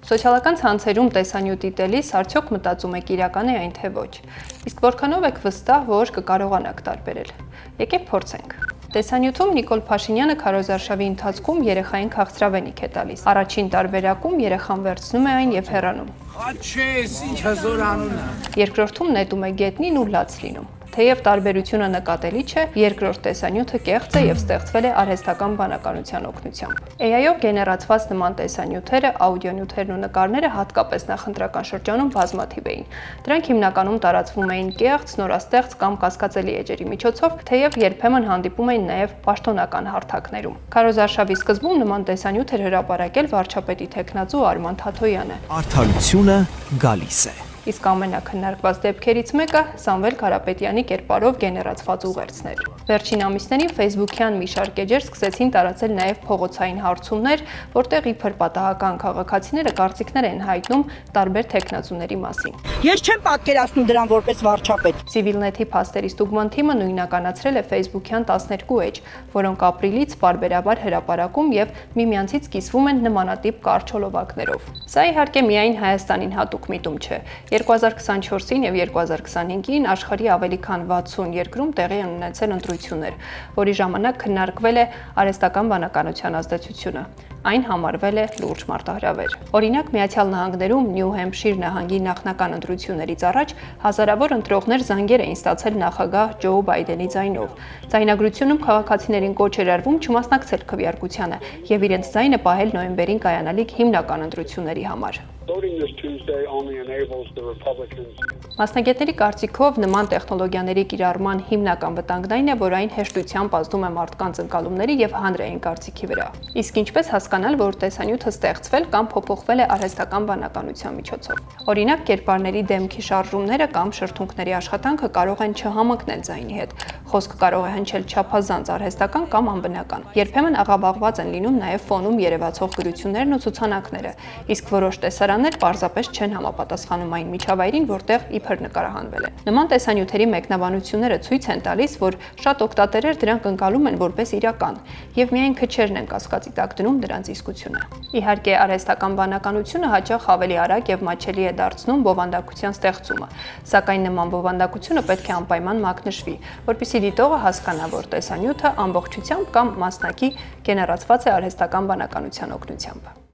Սոցիալական ցանցերում տեսանյութ դիտելիս արդյոք մտածում եք իրական է այն թե ոչ։ Իսկ որքանով եք վստահ, որ կկարողանաք տարբերել։ Եկեք փորձենք։ Տեսանյութում Նիկոլ Փաշինյանը քարոզարշավի ընթացքում երեխային քաղցրավենիք է տալիս։ Առաջին տարբերակում երեխան վերցնում է այն եւ հեռանում։ Աչես, ինչ հզոր անուն է։ Երկրորդում նետում է գետնին ու լաց լինում։ Թեև տարբերությունը նկատելի չէ, երկրորդ տեսանյութը կեղծ է եւ ստեղծվել է արհեստական բանականության օգնությամբ։ AI-ով գեներացված նման տեսանյութերը, աուդիոնյութերն ու նկարները հատկապես նախընտրական շրջանում բազմաթիվ էին։ Դրանք հիմնականում տարածվում էին կեղծ, նորաստեղծ կամ կասկածելի էջերի միջոցով, թեև երբեմն հանդիպում էին նաեւ պաշտոնական հարթակներում։ Քարոզարշավի սկզբում նման տեսանյութ էր հրապարակել վարչապետի թեկնածու Արման Թաթոյանը։ Արդարությունը գալիս է։ Իսկ ամենակննարկված դեպքերից մեկը Սամվել Կարապետյանի կերպարով գեներացված ուղերձներ։ Վերջին ամիսներին Facebook-յան մի շարք էջեր սկսեցին տարածել նաև փողոցային հարցումներ, որտեղ իբր պատահական քաղաքացիները կարծիքներ են հայտնում տարբեր թեկնածուների մասին։ Ես չեմ պատկերացնում դրան որպես վարչապետ։ Civilnet-ի փաստերի ստուգման թիմը նույնականացրել է Facebook-յան 12 էջ, որոնք ապրիլից պարբերաբար հրապարակում եւ միմյանցից կիսվում են նմանատիպ կարճ հոլովակներով։ Սա իհարկե միայն Հայաստանին հատուկ միտում չէ։ 2024-ին եւ 2025-ին աշխարհի ավելի քան 60 երկրում տեղի են ունեցել ընտրություններ, որի ժամանակ քննարկվել է արհեստական բանականության ազդեցությունը։ Այն համարվել է լուրջ մարտահրավեր։ Օրինակ, Միացյալ Նահանգներում Նյու Հեմփշիր նահանգի նախնական ընտրություններից առաջ հազարավոր ընտրողներ զանգեր էին ստացել նախագահ Ջո Բայդենի ձայնով։ Ձայնագրությունում քաղաքացիներին կոչ էր արվում չմասնակցել քվեարկությանը եւ իրենց ձայնը պահել նոյեմբերին կայանալիք հիմնական ընտրությունների համար։ Մասնագետների կարծիքով նման տեխնոլոգիաների կիրառման հիմնական վտանգն այն է, որ այն հեշտությամբ ազդում է մարդկանց ընկալումների եւ հանրային կարծիքի վրա։ Իսկ ինչպես հասկանալ, որ տեսանյութը ստեղծվել կամ փոփոխվել է արհեստական բանականության միջոցով։ Օրինակ, կերպարների դեմքի շարժումները կամ շրթունքների աշխատանքը կարող են չհամընկնել ձայնի հետ։ Խոսքը կարող է հնչել չափազանց արհեստական կամ անբնական։ Երբեմն աղավաղված են լինում նաեւ ֆոնում երևացող գրություններն ու ցուցանակները, իսկ որոշ տեսարաններ պարզապես չեն համապատասխանում այն միջավայրին, որտեղ իբր նկարահանվել են։ Նման տեսանյութերի մեկնաբանությունները ցույց են տալիս, որ շատ օգտատերեր դրանք ընկալում են որպես իրական, եւ միայն քչերն են կասկածի տակ դնում դրանց իսկությունը։ Իհարկե, արհեստական բանականությունը հաճախ ավելի արագ եւ մատչելի է դարձնում բովանդակության ստեղծումը, սակայն նման բովանդակությունը պետք է անպայման մակնշվի, որպեսզի դիտողը հասկանա, որ տեսանյութը ամբողջությամբ կամ մասնակի գեներացված է արհեստական բանականության օգնությամբ։